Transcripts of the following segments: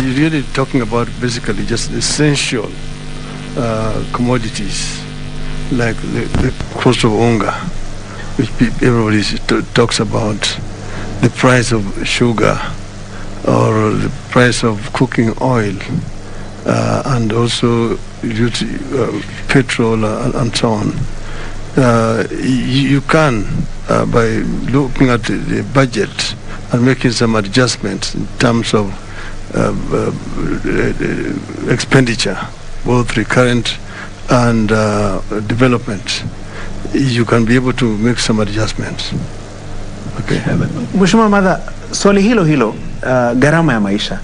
You're really talking about basically just essential commodities like the cost of unga, which everybody talks about, the price of sugar or the price of cooking oil, and also petrol and so on. You can, by looking at the budget and making some adjustments in terms of expenditure, both recurrent and development, you can be able to make some adjustments. Okay. Mheshimiwa Madha, swali hilo gharama ya maisha.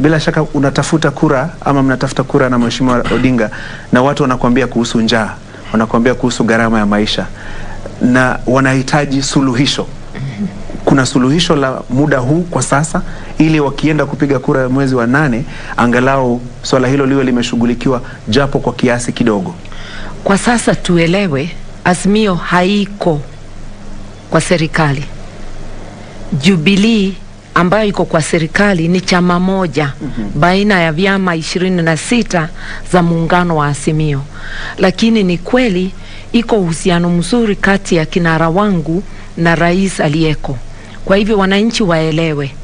Bila shaka unatafuta kura ama mnatafuta kura na Mheshimiwa Odinga, na watu wanakuambia kuhusu njaa, wanakuambia kuhusu gharama ya maisha na wanahitaji suluhisho. Kuna suluhisho la muda huu kwa sasa, ili wakienda kupiga kura mwezi wa 8 angalau swala hilo liwe limeshughulikiwa japo kwa kiasi kidogo? Kwa sasa tuelewe, azimio haiko kwa serikali. Jubilee ambayo iko kwa serikali ni chama moja baina ya vyama 26 za muungano wa Azimio. Lakini ni kweli iko uhusiano mzuri kati ya kinara wangu na rais aliyeko. Kwa hivyo wananchi waelewe,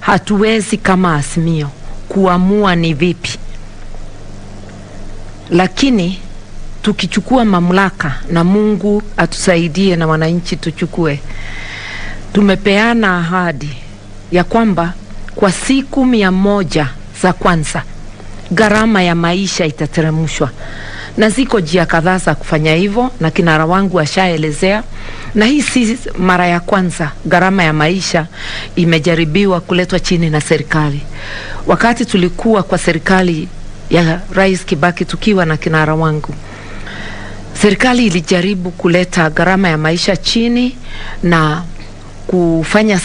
hatuwezi kama Azimio kuamua ni vipi. Lakini tukichukua mamlaka, na Mungu atusaidie na wananchi tuchukue, tumepeana ahadi ya kwamba kwa siku 100 za kwanza gharama ya maisha itateremshwa, na ziko njia kadhaa za kufanya hivyo na kinara wangu ashaelezea. Na hii si mara ya kwanza gharama ya maisha imejaribiwa kuletwa chini na serikali. Wakati tulikuwa kwa serikali ya Rais Kibaki tukiwa na kinara wangu, serikali ilijaribu kuleta gharama ya maisha chini na kufanya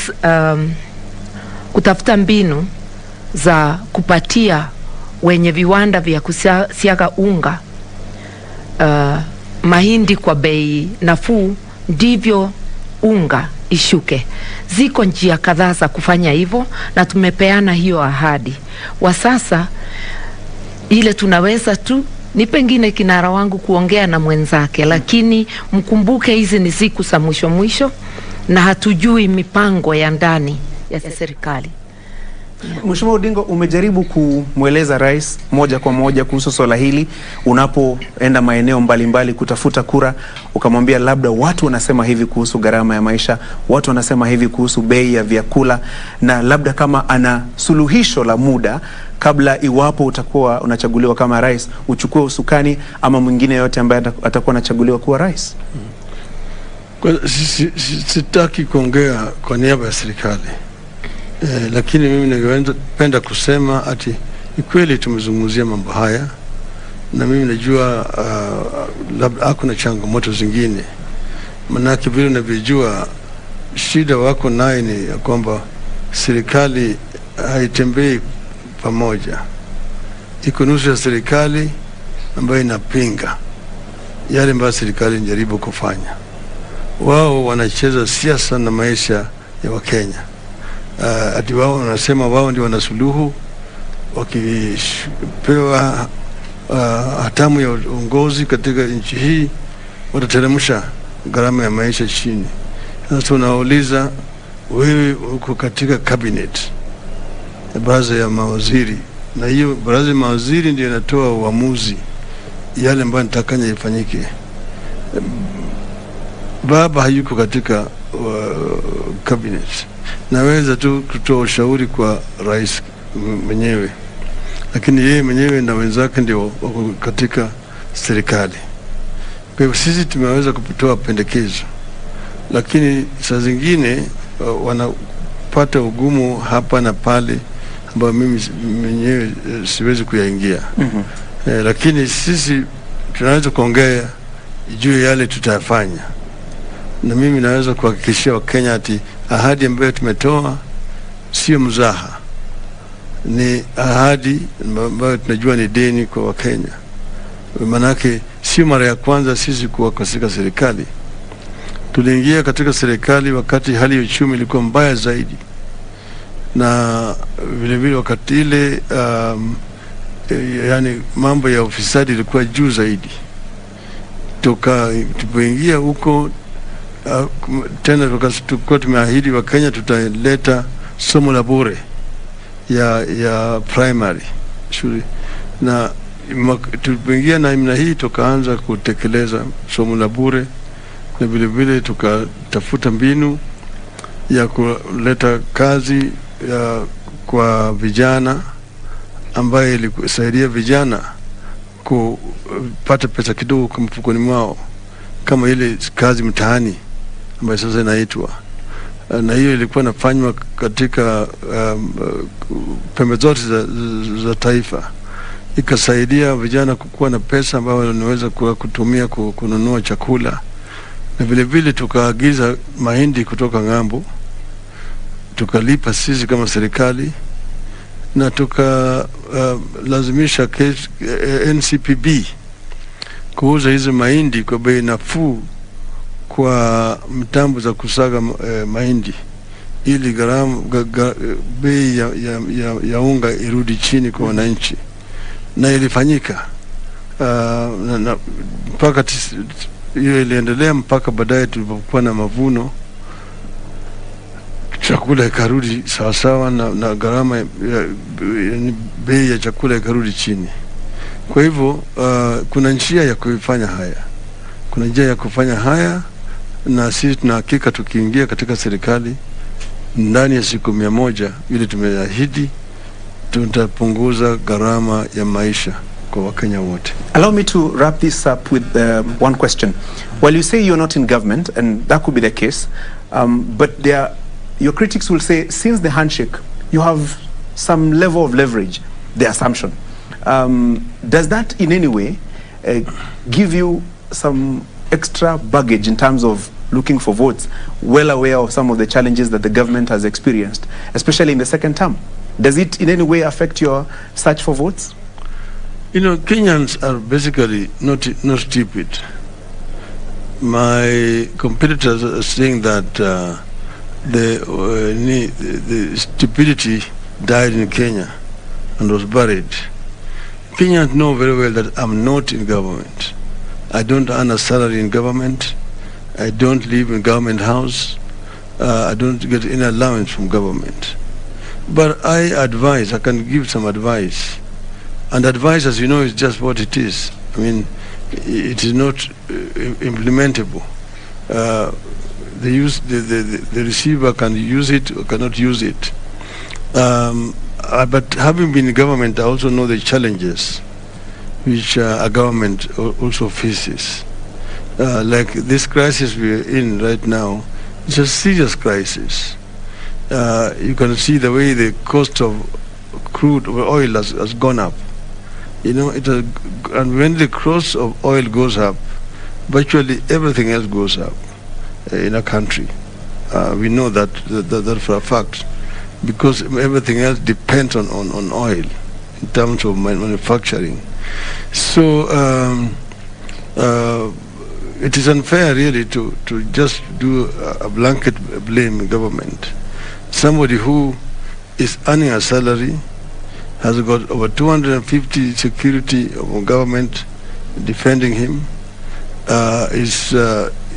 kutafuta mbinu za kupatia wenye viwanda vya kusiaga unga mahindi kwa bei nafuu, ndivyo unga ishuke. Ziko njia kadhaa za kufanya hivyo na tumepeana hiyo ahadi. Wa sasa ile tunaweza tu ni pengine kinara wangu kuongea na mwenzake, lakini mkumbuke hizi ni siku za mwisho na hatujui mipango ya ndani ya serikali. Mheshimiwa Odinga, umejaribu kumweleza rais moja kwa moja kuhusu swala hili unapoenda maeneo mbalimbali kutafuta kura, ukamwambia labda watu wanasema hivi kuhusu gharama ya maisha, watu wanasema hivi kuhusu bei ya vyakula, na labda kama ana suluhisho la muda kabla, iwapo utakuwa unachaguliwa kama rais, uchukue usukani ama mwingine yote ambaye atakuwa anachaguliwa kuwa rais? Sitaki kuongea kwa niaba ya serikali. Lakini mimi ningependa kusema ati ni kweli tumezungumzia mambo haya, na mimi najua labda hakuna changamoto zingine. Manake vile unavyojua shida wako naye ni kwamba serikali haitembei pamoja. Iko nusu ya serikali ambayo inapinga yale ambayo serikali inajaribu kufanya. Wao wanacheza siasa na maisha ya Wakenya. Ati wao wanasema wao ndio wanasuluhu, wakipewa hatamu ya uongozi katika nchi hii watateremsha gharama ya maisha chini. Sasa tunauliza, wewe uko katika cabinet, baraza ya mawaziri, na hiyo baraza ya mawaziri ndio inatoa uamuzi yale ambayo nitakanya ifanyike. Baba hayuko katika cabinet. Naweza tu kutoa ushauri kwa rais mwenyewe, lakini yeye mwenyewe na wenzake ndio wako katika serikali. Kwa hivyo sisi tumeweza kutoa pendekezo, lakini saa zingine wanapata ugumu hapa na pale ambao mimi mwenyewe siwezi kuyaingia. Lakini sisi tunaweza kuongea juu yale tutafanya, na mimi naweza kuhakikishia Wakenya ati ahadi ambayo tumetoa sio mzaha, ni ahadi ambayo tunajua ni deni kwa Wakenya. Manake sio mara ya kwanza sisi kuwa katika serikali. Tuliingia katika serikali wakati hali ya uchumi ilikuwa mbaya zaidi. na vile vile wakati ile yani mambo ya ufisadi ilikuwa juu zaidi. Tupoingia huko tena tulikuwa tumeahidi wa Kenya tutaleta somo la bure ya primary shule, na tulipoingia na imna hii tukaanza kutekeleza somo la bure, na vile vile tukatafuta mbinu ya kuleta kazi kwa vijana ambaye ilisaidia vijana kupata pesa kidogo kwa mfukoni mwao, kama ile kazi mtaani ambayo sasa inaitwa, na hiyo ilikuwa nafanywa katika pembe zote za taifa. Ikasaidia vijana kukuwa na pesa ambayo wanaweza kutumia kununua chakula, na vile vile tukaagiza mahindi kutoka ng'ambo, tukalipa sisi kama serikali, na lazimisha NCPB kuuza hizo mahindi kwa bei nafuu kwa mtambo za kusaga mahindi, ili bei ya unga irudi chini kwa wananchi, na ilifanyika mpaka hiyo iliendelea mpaka baadaye tulipokuwa na mavuno, chakula ikarudi sawasawa na gharama bei ya chakula ikarudi chini. Kwa hivyo kuna njia ya kufanya haya, na sisi tunahakika tukiingia katika serikali ndani ya siku 100 vile tumeahidi, tutapunguza gharama ya maisha kwa Wakenya wote. Allow me to wrap this up with one question. While you say you're not in government, and that could be the case, but your critics will say, since the handshake, you have some level of leverage, the assumption. Does that in any way give you some extra baggage in terms of looking for votes, well aware of some of the challenges that the government has experienced, especially in the second term? Does it in any way affect your search for votes? You know, Kenyans are basically not stupid. My competitors are saying that the stupidity died in Kenya and was buried. Kenyans know very well that I'm not in government. I don't earn a salary in government. I don't live in government house. I don't get any allowance from government. But I can give some advice. And advice, as you know, is just what it is. I mean, it is not implementable. The receiver can use it or cannot use it. But having been in government, I also know the challenges which a government also faces. Like this crisis we're in right now, it's a serious crisis. You can see the way the cost of crude oil has gone up. You know, and when the cost of oil goes up, virtually everything else goes up in a country. We know that for a fact, because everything else depends on oil in terms of manufacturing. So it is unfair really to just do a blanket blame government. Somebody who is earning a salary, has got over 250 security of government defending him, is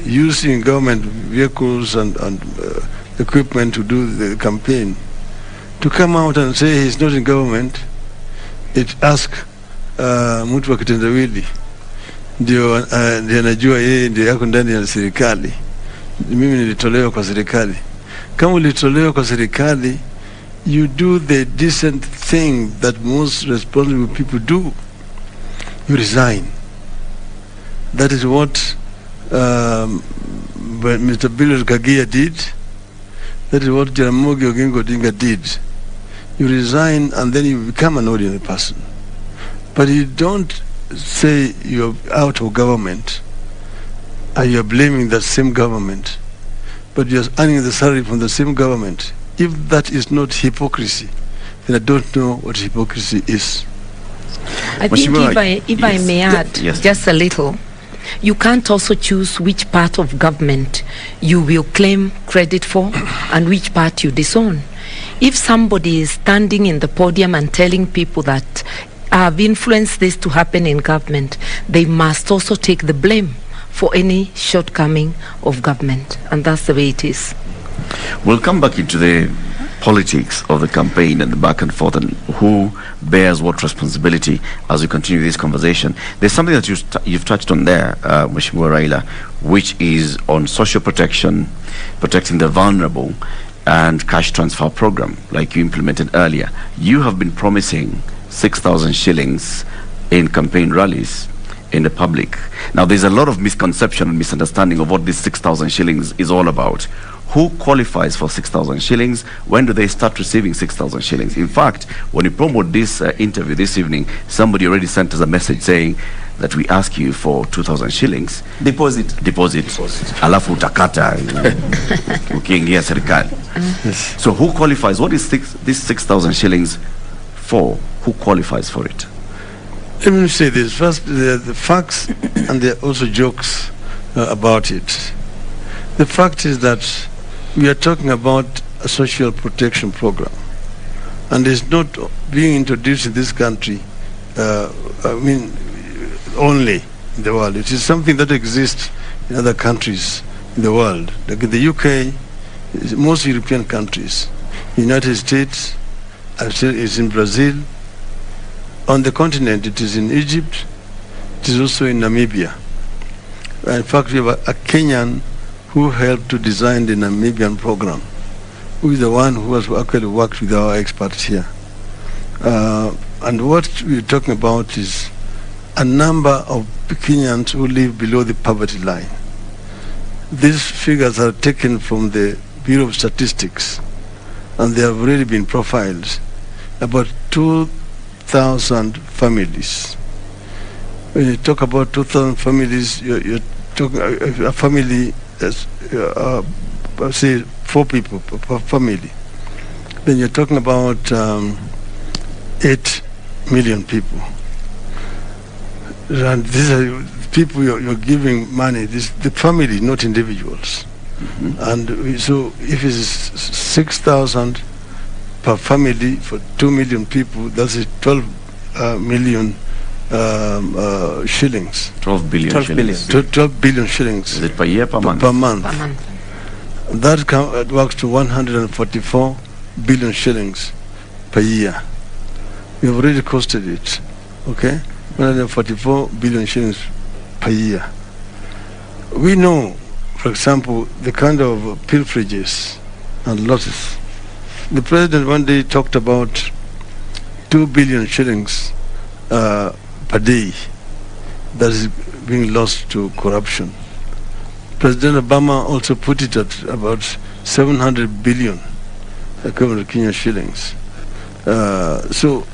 using government vehicles and equipment to do the campaign. To come out and say he's not in government, it asks mtu wa kitendawili ndio anajua yeye ndio yako ndani ya serikali. Mimi nilitolewa kwa serikali. Kama ulitolewa kwa serikali, you do the decent thing that most responsible people do. You resign. That is what Mr. Bill Kagia did. That is what Jaramogi Oginga Odinga did. You resign and then you become an ordinary person. But you don't say you're out of government and you're blaming that same government, but you're earning the salary from the same government. If that is not hypocrisy, then I don't know what hypocrisy is. I think if I may add just a little, you can't also choose which part of government you will claim credit for and which part you disown. if somebody is standing in the podium and telling people that I've influenced this to happen in government, they must also take the blame for any shortcoming of government, and that's the way it is. We'll come back into the politics of the campaign and the back and forth and who bears what responsibility as we continue this conversation. There's something that you've touched on there, Mheshimiwa Raila, which is on social protection, protecting the vulnerable, and cash transfer program, like you implemented earlier. You have been promising 6,000 shillings in campaign rallies in the public. Now, there's a lot of misconception and misunderstanding of what this 6,000 shillings is all about. Who qualifies for 6,000 shillings? When do they start receiving 6,000 shillings? In fact, when you promote this interview this evening, somebody already sent us a message saying that we ask you for 2,000 shillings. Deposit. Alafu utakata ukiingia serikali. So who qualifies? What is this 6,000 shillings for? Who qualifies for it? Let me say this. First, there are the facts and there are also jokes about it. The fact is that we are talking about a social protection program, and it's not being introduced in this country, only in the world. It is something that exists in other countries in the world, like in the UK, most European countries, United States, it's in Brazil. On the continent, it is in Egypt. It is also in Namibia. In fact, we have a Kenyan who helped to design the Namibian program, who is the one who has actually worked with our experts here. And what we're talking about is a number of Kenyans who live below the poverty line. These figures are taken from the Bureau of Statistics, and they have already been profiled. About 2,000 families. When you talk about 2,000 families, you're talking a family, say 4 people per family. Then you're talking about 8 million people. And these are people you're giving money. The family, not individuals. And so if it's 6,000 per family for 2 million people, that's 12 million shillings. 12 billion 12 shillings. 12 billion shillings. Is it per year, per month? Per month. Per month. That works to 144 billion shillings per year. We have already costed it, okay? 144 billion shillings per year. We know, for example, the kind of pilferages and losses. The president one day talked about 2 billion shillings per day that is being lost to corruption. President Obama also put it at about 700 billion equivalent Kenyan shillings. So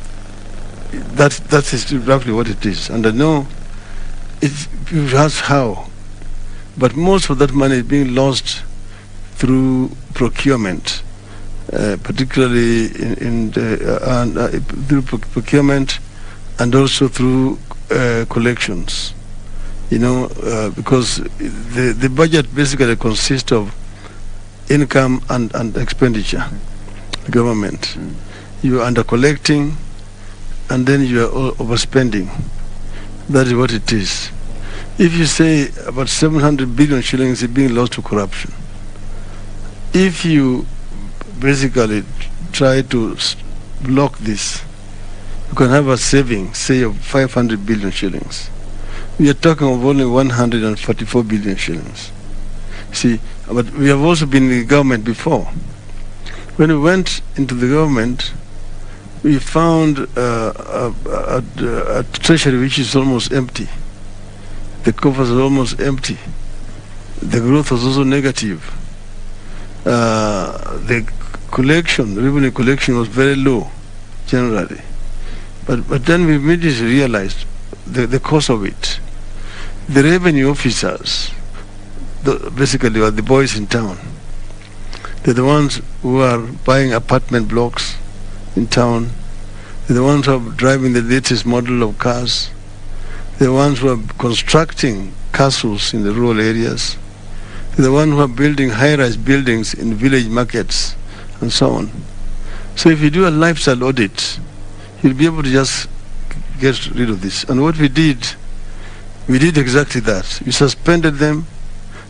that is roughly what it is. And I know you ask how, but most of that money is being lost through procurement, particularly through procurement and also through collections. You know, because the budget basically consists of income and expenditure, government. You are under collecting, and then you are overspending. That is what it is. If you say about 700 billion shillings is being lost to corruption, if you basically try to block this, you can have a saving, say, of 500 billion shillings. We are talking of only 144 billion shillings. See, but we have also been in the government before. When we went into the government, we found a treasury which is almost empty. The coffers are almost empty. The growth was also negative. The revenue collection was very low, generally. But then we immediately realized the cause of it. The revenue officers, basically, are the boys in town. They're the ones who are buying apartment blocks in town. They're the ones who are driving the latest model of cars. They're the ones who are constructing castles in the rural areas. They're the ones who are building high-rise buildings in village markets and so on. So if you do a lifestyle audit, you'll be able to just get rid of this. And what we did exactly that. We suspended them,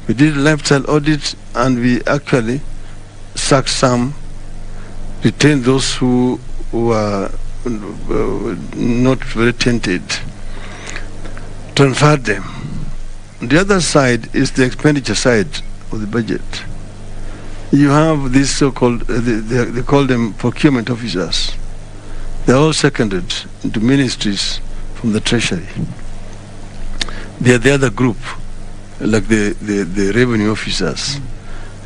we did a lifestyle audit, and we actually sacked some, retained those who were not very tainted, transferred them. The other side is the expenditure side of the budget. You have these so-called, they call them procurement officers. They're all seconded into ministries from the treasury. They are the other group, like the revenue officers.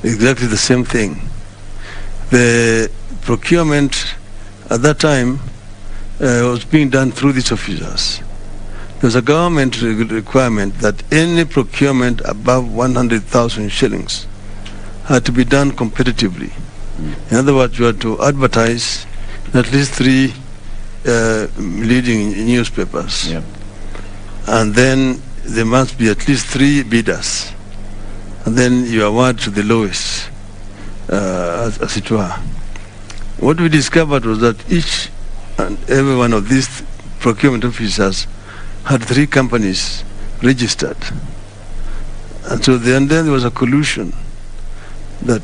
Exactly the same thing. The procurement at that time was being done through these officers. There was a government requirement that any procurement above 100,000 shillings had to be done competitively. In other words, you had to advertise in at least 3 leading newspapers. Yep. And then there must be at least 3 bidders. And then you award to the lowest, as it were. What we discovered was that each and every one of these procurement officers had 3 companies registered. And so then there was a collusion that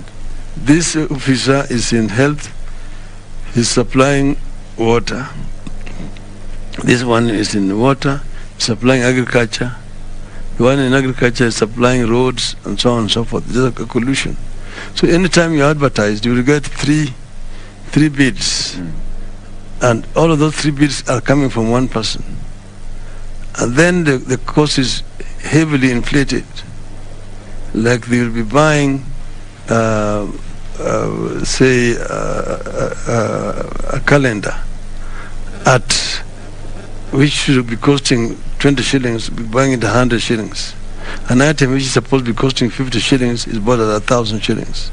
this officer is in health, he's supplying water. This one is in water, supplying agriculture. The one in agriculture is supplying roads, and so on and so forth. There's a collusion. So anytime you advertise, you will get three bids. And all of those 3 bids are coming from one person. And then the cost is heavily inflated. Like they will be buying, say, a calendar at which should be costing 20 shillings, be buying it 100 shillings. An item which is supposed to be costing 50 shillings is bought at 1,000 shillings.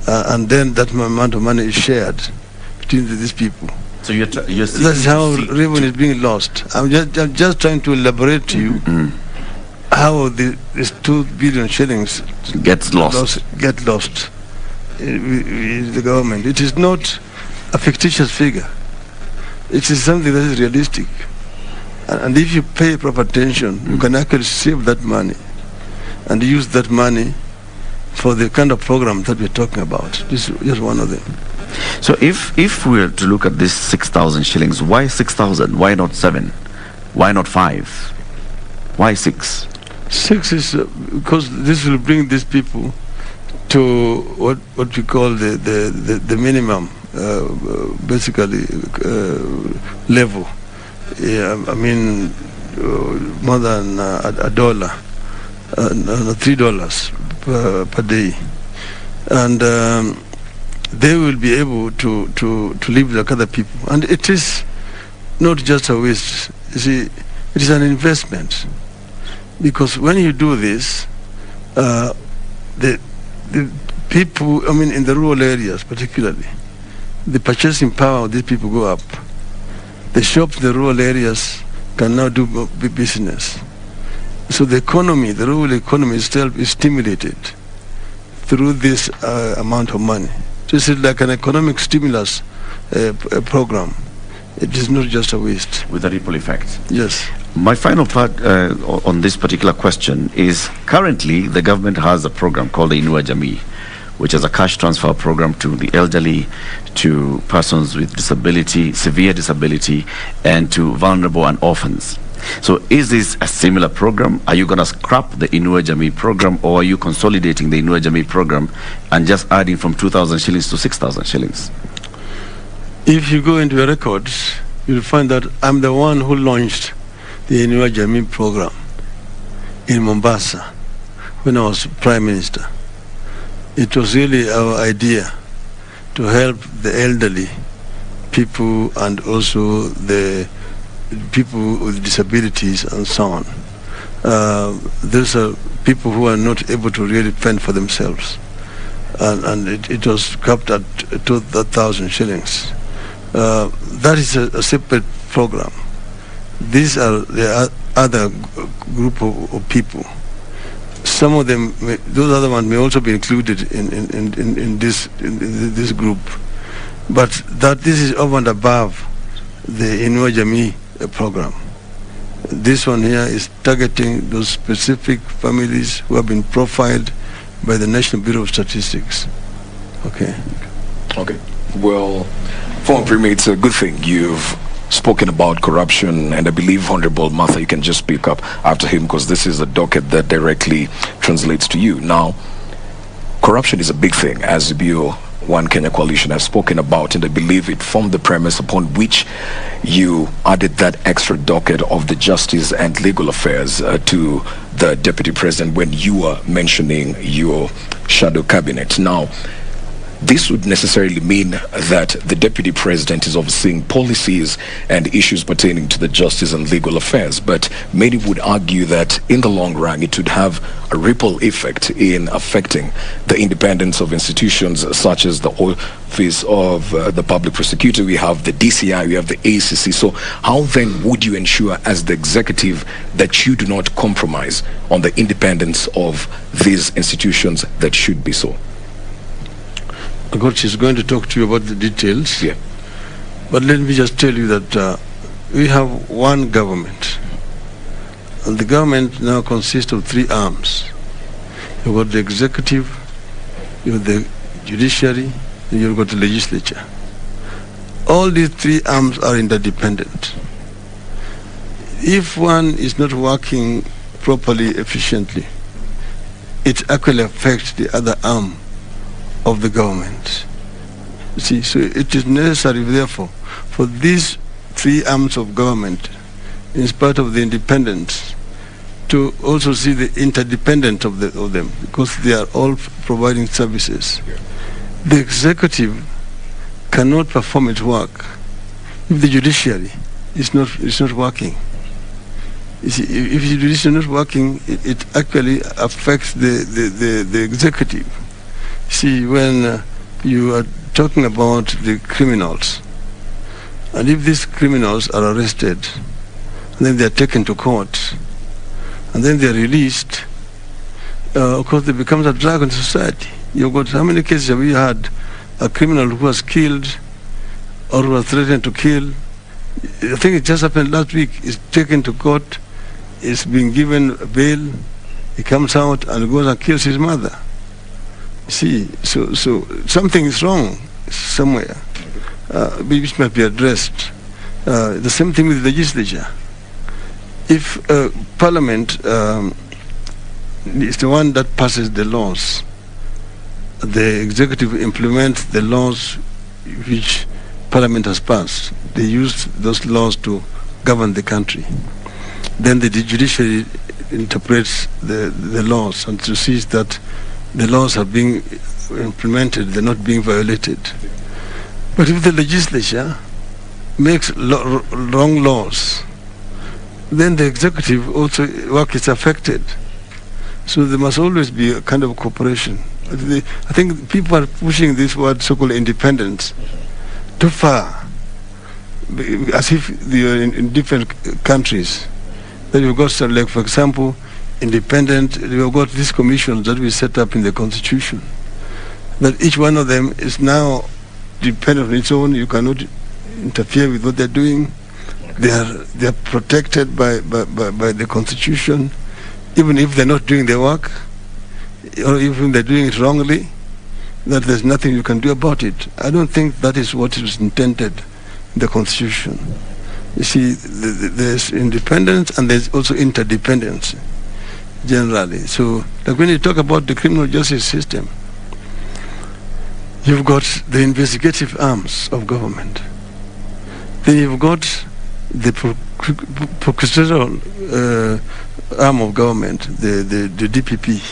And then that amount of money is shared between these people. So you're that's how revenue is being lost. I'm just trying to elaborate to you how this 2 billion shillings get lost in the government. It is not a fictitious figure. It is something that is realistic. And if you pay proper attention, you can actually save that money and use that money for the kind of program that we're talking about. This is just one of them. So if we were to look at this 6,000 shillings, why 6,000? Why not 7? Why not 5? Why 6? 6 is because this will bring these people to what we call the minimum, basically level. Yeah, I mean more than $1, $3 per day, and they will be able to live like other people. And it is not just a waste. You see, it is an investment, because when you do this, the people, I mean, in the rural areas particularly, the purchasing power of these people go up. The shops in the rural areas can now do business. So the economy, the rural economy itself is stimulated through this amount of money. So it's like an economic stimulus program. It is not just a waste. With a ripple effect. Yes. My final part on this particular question is, currently the government has a program called the Inua Jamii, which is a cash transfer program to the elderly, to persons with disability, severe disability, and to vulnerable and orphans. So is this a similar program? Are you going to scrap the Inua Jamii program, or are you consolidating the Inua Jamii program and just adding from 2,000 shillings to 6,000 shillings? If you go into your records, you'll find that I'm the one who launched the Inua Jamii program in Mombasa when I was Prime Minister. It was really our idea to help the elderly people and also the people with disabilities and so on. Those are people who are not able to really fend for themselves. And it was capped at 2,000 shillings. That is a separate program. These are the other group of people. Some of them, those other ones may also be included in this group. but that this is over and above the Inua Jamii program. This one here is targeting those specific families who have been profiled by the National Bureau of Statistics. Okay. Okay. Well, former Premier, it's a good thing you've spoken about corruption, and I believe Honorable Martha, you can just speak up after him, because this is a docket that directly translates to you. Now, corruption is a big thing, as the Bio One Kenya Coalition has spoken about, and I believe it formed the premise upon which you added that extra docket of the Justice and Legal Affairs to the Deputy President when you were mentioning your shadow cabinet. Now, this would necessarily mean that the Deputy President is overseeing policies and issues pertaining to the Justice and Legal Affairs, but many would argue that in the long run it would have a ripple effect in affecting the independence of institutions such as the Office of the Public Prosecutor. We have the DCI, we have the ACC. So how then would you ensure as the executive that you do not compromise on the independence of these institutions that should be so? God, she's going to talk to you about the details. Yeah. But let me just tell you that we have one government. And the government now consists of three arms. You've got the executive, you've got the judiciary, and you've got the legislature. All these three arms are interdependent. If one is not working properly, efficiently, it actually affects the other arm of the government. See, so it is necessary, therefore, for these three arms of government, in spite of the independence, to also see the interdependence of them, because they are all providing services. Yeah. The executive cannot perform its work if the judiciary is not working. You see, if the judiciary is not working, it actually affects the executive. See, when you are talking about the criminals, and if these criminals are arrested, and then they are taken to court, and then they are released, of course, they become a drag on society. You've got, how many cases have we had? A criminal who was killed or who was threatened to kill. I think it just happened last week. Is taken to court, is being given bail, he comes out and goes and kills his mother. See, so something is wrong somewhere, which must be addressed. The same thing with the legislature. If Parliament is the one that passes the laws, the executive implements the laws which Parliament has passed. They use those laws to govern the country. Then the judiciary interprets the laws and to see that the laws are being implemented, they're not being violated. But if the legislature makes wrong laws, then the executive also work is affected. So there must always be a kind of cooperation. I think people are pushing this word so-called independence too far, as if they are in different countries. That you've got, like, for example, independent, we've got these commissions that we set up in the Constitution. But each one of them is now dependent on its own. You cannot interfere with what they're doing. They are protected by the Constitution, even if they're not doing their work, or even they're doing it wrongly, that there's nothing you can do about it. I don't think that is what is intended in the Constitution. You see, there's independence and there's also interdependence, generally. So, like when you talk about the criminal justice system, you've got the investigative arms of government. Then you've got the procedural arm of government, the DPP.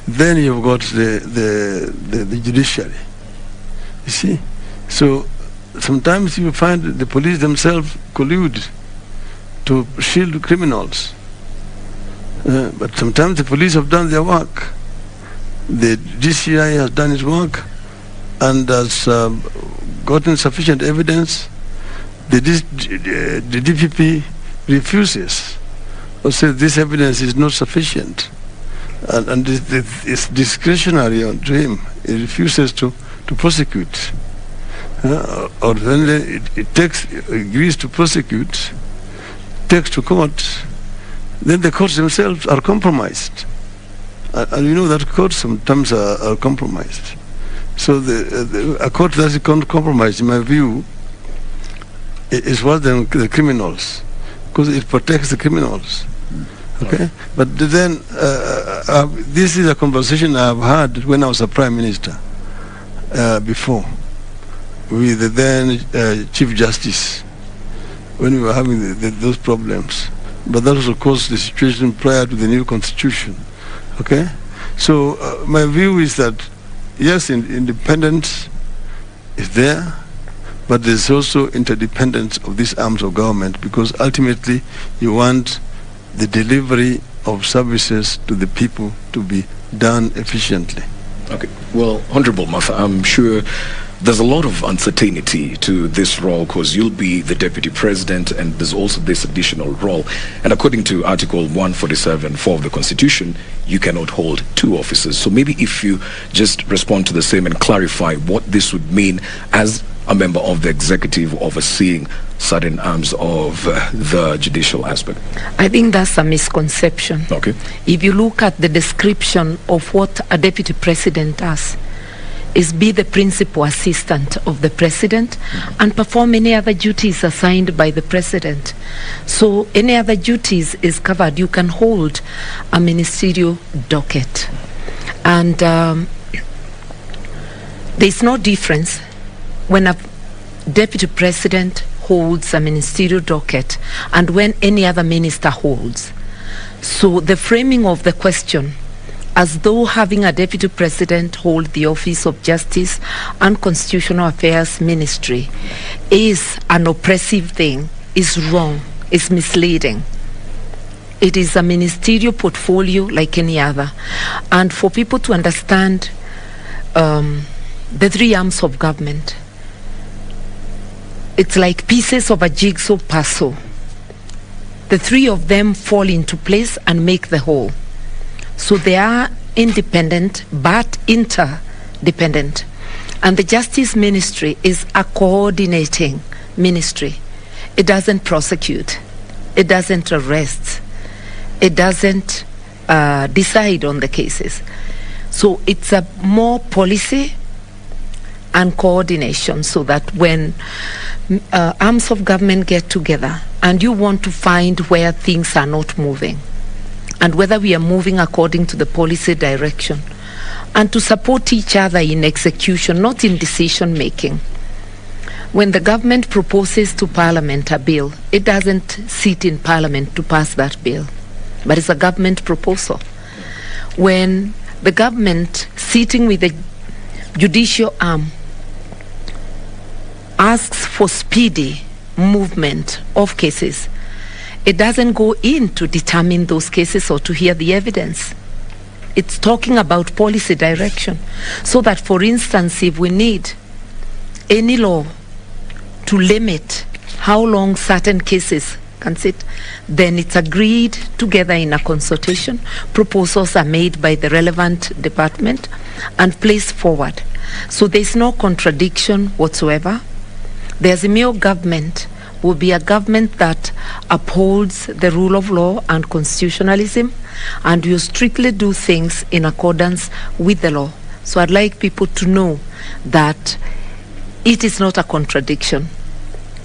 Then you've got the judiciary. You see? So sometimes you find the police themselves collude to shield criminals. But sometimes the police have done their work. The DCI has done its work and has gotten sufficient evidence. The DPP refuses or says this evidence is not sufficient, and it's discretionary to him. He refuses to prosecute. or then it takes agrees to prosecute, takes to court, then the courts themselves are compromised. And you know that courts sometimes are compromised. So a court that is compromised, in my view, is worse than the criminals, because it protects the criminals. Okay? But then, this is a conversation I've had when I was a prime minister before, with the then Chief Justice, when we were having those problems. But that was, of course, the situation prior to the new constitution. Okay? So my view is that, yes, independence is there, but there's also interdependence of these arms of government, because ultimately you want the delivery of services to the people to be done efficiently. Okay. Well, Honorable Martha, I'm sure there's a lot of uncertainty to this role, because you'll be the deputy president, and there's also this additional role. And according to Article 147(4) of the Constitution, you cannot hold two offices. So maybe if you just respond to the same and clarify what this would mean as a member of the executive overseeing certain arms of the judicial aspect. I think that's a misconception. Okay. If you look at the description of what a deputy president does, is be the principal assistant of the president and perform any other duties assigned by the president. So any other duties is covered. You can hold a ministerial docket. And there's no difference when a deputy president holds a ministerial docket and when any other minister holds. So the framing of the question as though having a deputy president hold the office of Justice and Constitutional Affairs Ministry is an oppressive thing is wrong, is misleading. It is a ministerial portfolio like any other. And for people to understand the three arms of government, it's like pieces of a jigsaw puzzle. The three of them fall into place and make the whole. So they are independent but interdependent. And the Justice Ministry is a coordinating ministry. It doesn't prosecute. It doesn't arrest. It doesn't decide on the cases. So it's a more policy and coordination, so that when arms of government get together and you want to find where things are not moving and whether we are moving according to the policy direction, and to support each other in execution, not in decision making. When the government proposes to Parliament a bill, it doesn't sit in Parliament to pass that bill, but it's a government proposal. When the government sitting with the judicial arm asks for speedy movement of cases, it doesn't go in to determine those cases or to hear the evidence. It's talking about policy direction. So that, for instance, if we need any law to limit how long certain cases can sit, then it's agreed together in a consultation. Proposals are made by the relevant department and placed forward. So there's no contradiction whatsoever. There's a mere government will be a government that upholds the rule of law and constitutionalism, and you strictly do things in accordance with the law. So I'd like people to know that it is not a contradiction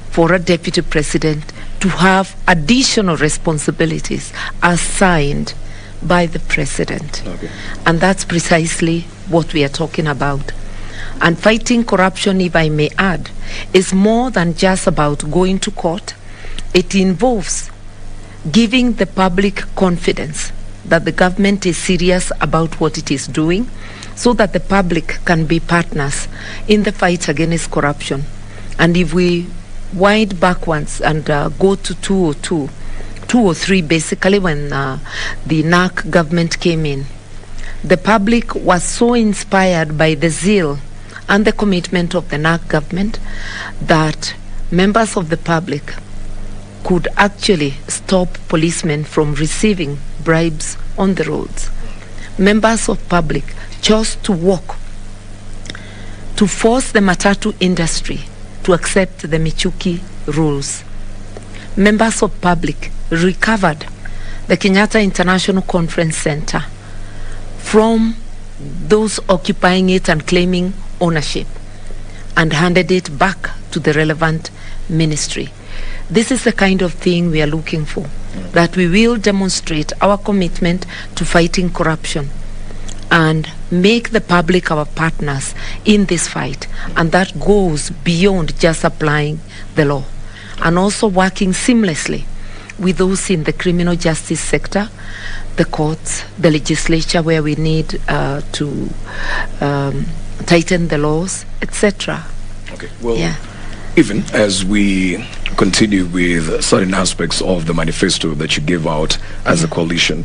for a deputy president to have additional responsibilities assigned by the president. Okay. And that's precisely what we are talking about. And fighting corruption, if I may add, is more than just about going to court. It involves giving the public confidence that the government is serious about what it is doing, so that the public can be partners in the fight against corruption. And if we wind backwards and go to 203, basically, when the NAC government came in, the public was so inspired by the zeal and the commitment of the NAC government that members of the public could actually stop policemen from receiving bribes on the roads. Members of public chose to walk to force the matatu industry to accept the Michuki rules. Members of public recovered the Kenyatta International Conference Center from those occupying it and claiming ownership, and handed it back to the relevant ministry. This is the kind of thing we are looking for, that we will demonstrate our commitment to fighting corruption and make the public our partners in this fight, and that goes beyond just applying the law, and also working seamlessly with those in the criminal justice sector, the courts, the legislature, where we need to tighten the laws, etc. Okay, well, even as we continue with certain aspects of the manifesto that you gave out as a coalition,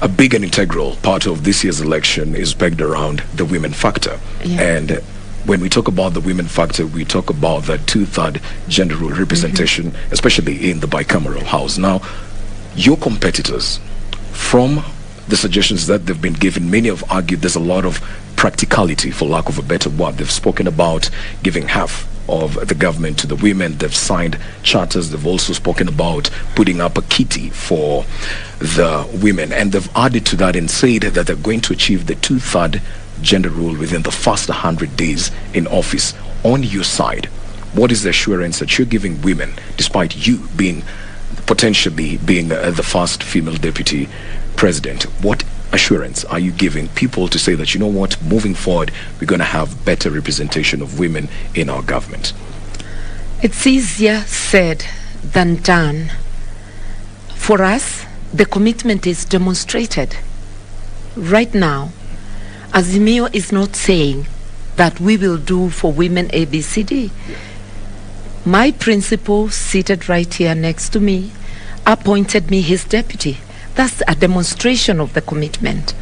a big and integral part of this year's election is pegged around the women factor. And when we talk about the women factor, we talk about the 2/3 gender role representation, especially in the bicameral house. Now, your competitors, from the suggestions that they've been given, many have argued there's a lot of practicality, for lack of a better word. They've spoken about giving half of the government to the women. They've signed charters. They've also spoken about putting up a kitty for the women, and they've added to that and said that they're going to achieve the 2/3 gender rule within the first 100 days in office. On your side, what is the assurance that you're giving women, despite you being potentially being the first female deputy president? What assurance are you giving people to say that, you know what, moving forward, we're going to have better representation of women in our government? It's easier said than done. For us, the commitment is demonstrated. Right now, Azimio is not saying that we will do for women ABCD. My principal, seated right here next to me, appointed me his deputy. That's a demonstration of the commitment.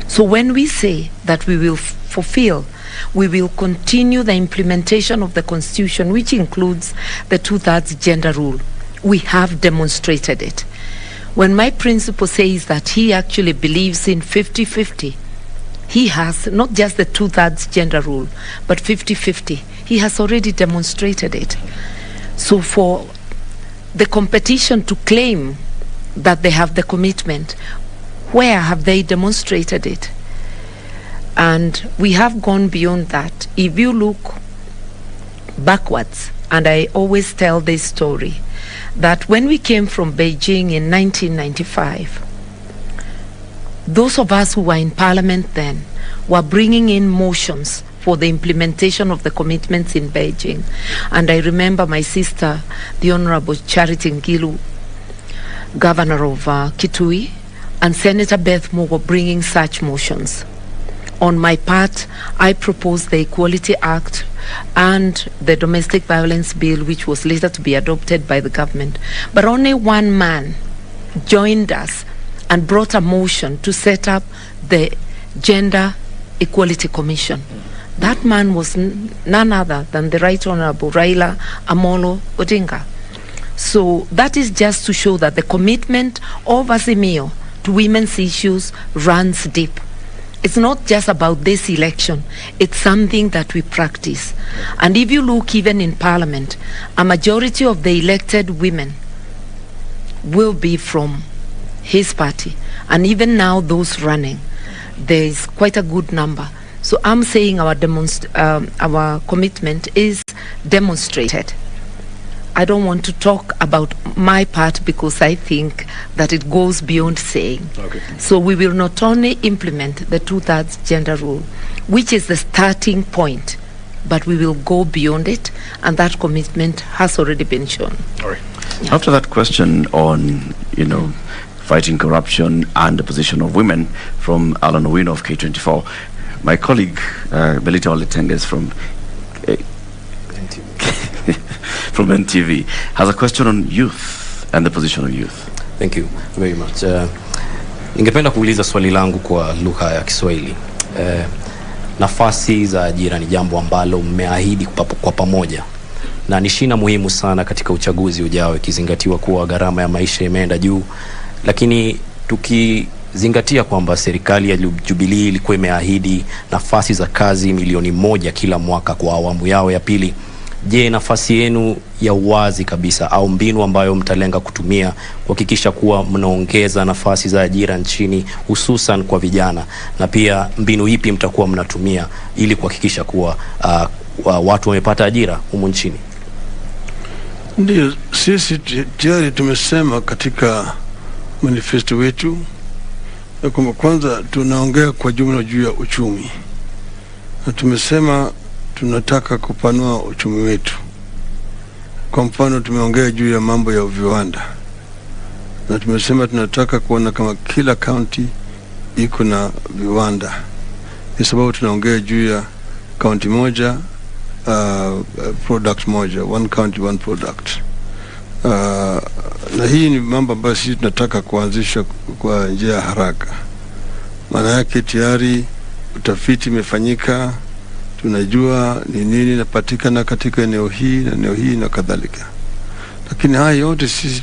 So when we say that we will fulfill, we will continue the implementation of the Constitution, which includes the 2/3 gender rule, we have demonstrated it. When my principal says that he actually believes in 50-50, he has not just the 2/3 gender rule, but 50-50. He has already demonstrated it. So for the competition to claim that they have the commitment, where have they demonstrated it? And we have gone beyond that. If you look backwards, and I always tell this story, that when we came from Beijing in 1995, those of us who were in parliament then were bringing in motions for the implementation of the commitments in Beijing. And I remember my sister, the Honorable Charity Ngilu, Governor of Kitui, and Senator Beth Mogo bringing such motions. On my part, I proposed the Equality Act and the Domestic Violence Bill, which was later to be adopted by the government. But only one man joined us and brought a motion to set up the Gender Equality Commission. That man was none other than the Right Honorable Raila Odinga. So that is just to show that the commitment of Azimio to women's issues runs deep. It's not just about this election, it's something that we practice. And if you look even in Parliament, a majority of the elected women will be from his party. And even now those running, there is quite a good number. So I'm saying our commitment is demonstrated. I don't want to talk about my part because I think that it goes beyond saying. Okay. So we will not only implement the 2/3 gender rule, which is the starting point, but we will go beyond it, and that commitment has already been shown. All right. Yeah. After that question on, fighting corruption and the position of women from Alan Owino of K24, my colleague, Belita Oletenges from from NTV, has a question on youth and the position of youth. Thank you very much. Ningependa kuuliza swali langu kwa lugha ya Kiswahili. Nafasi za ajira ni jambo ambalo mmeahidi kwa pamoja, na ni shina muhimu sana katika uchaguzi ujao, ikizingatiwa kuwa gharama ya maisha imeenda juu. Lakini Zingatia kwamba serikali ya Jubilee ilikuwa imeahidi nafasi za kazi milioni 1 kila mwaka kwa awamu yao ya pili. Je, nafasi yenu ya uwazi kabisa au mbinu ambayo mtalenga kutumia kuhakikisha kuwa mnaongeza nafasi za ajira nchini hususan kwa vijana, na pia mbinu ipi mtakuwa mnatumia ili kuhakikisha kuwa watu wamepata ajira humu nchini? Ndio, sisi tayari tumesema katika manifesto wetu ya kwamba kwanza tunaongea kwa jumla juu ya uchumi, na tumesema tunataka kupanua uchumi wetu. Kwa mfano tumeongea juu ya mambo ya viwanda, na tumesema tunataka kuona kama kila county iko na viwanda, kwa sababu tunaongea juu ya county moja, product moja, one county one product. Na hii ni mambo ambayo sisi tunataka kuanzisha kwa njia haraka. Maana yake tayari utafiti imefanyika, tunajua ni nini inapatikana katika eneo hii na eneo hii na kadhalika. Lakini haya yote sisi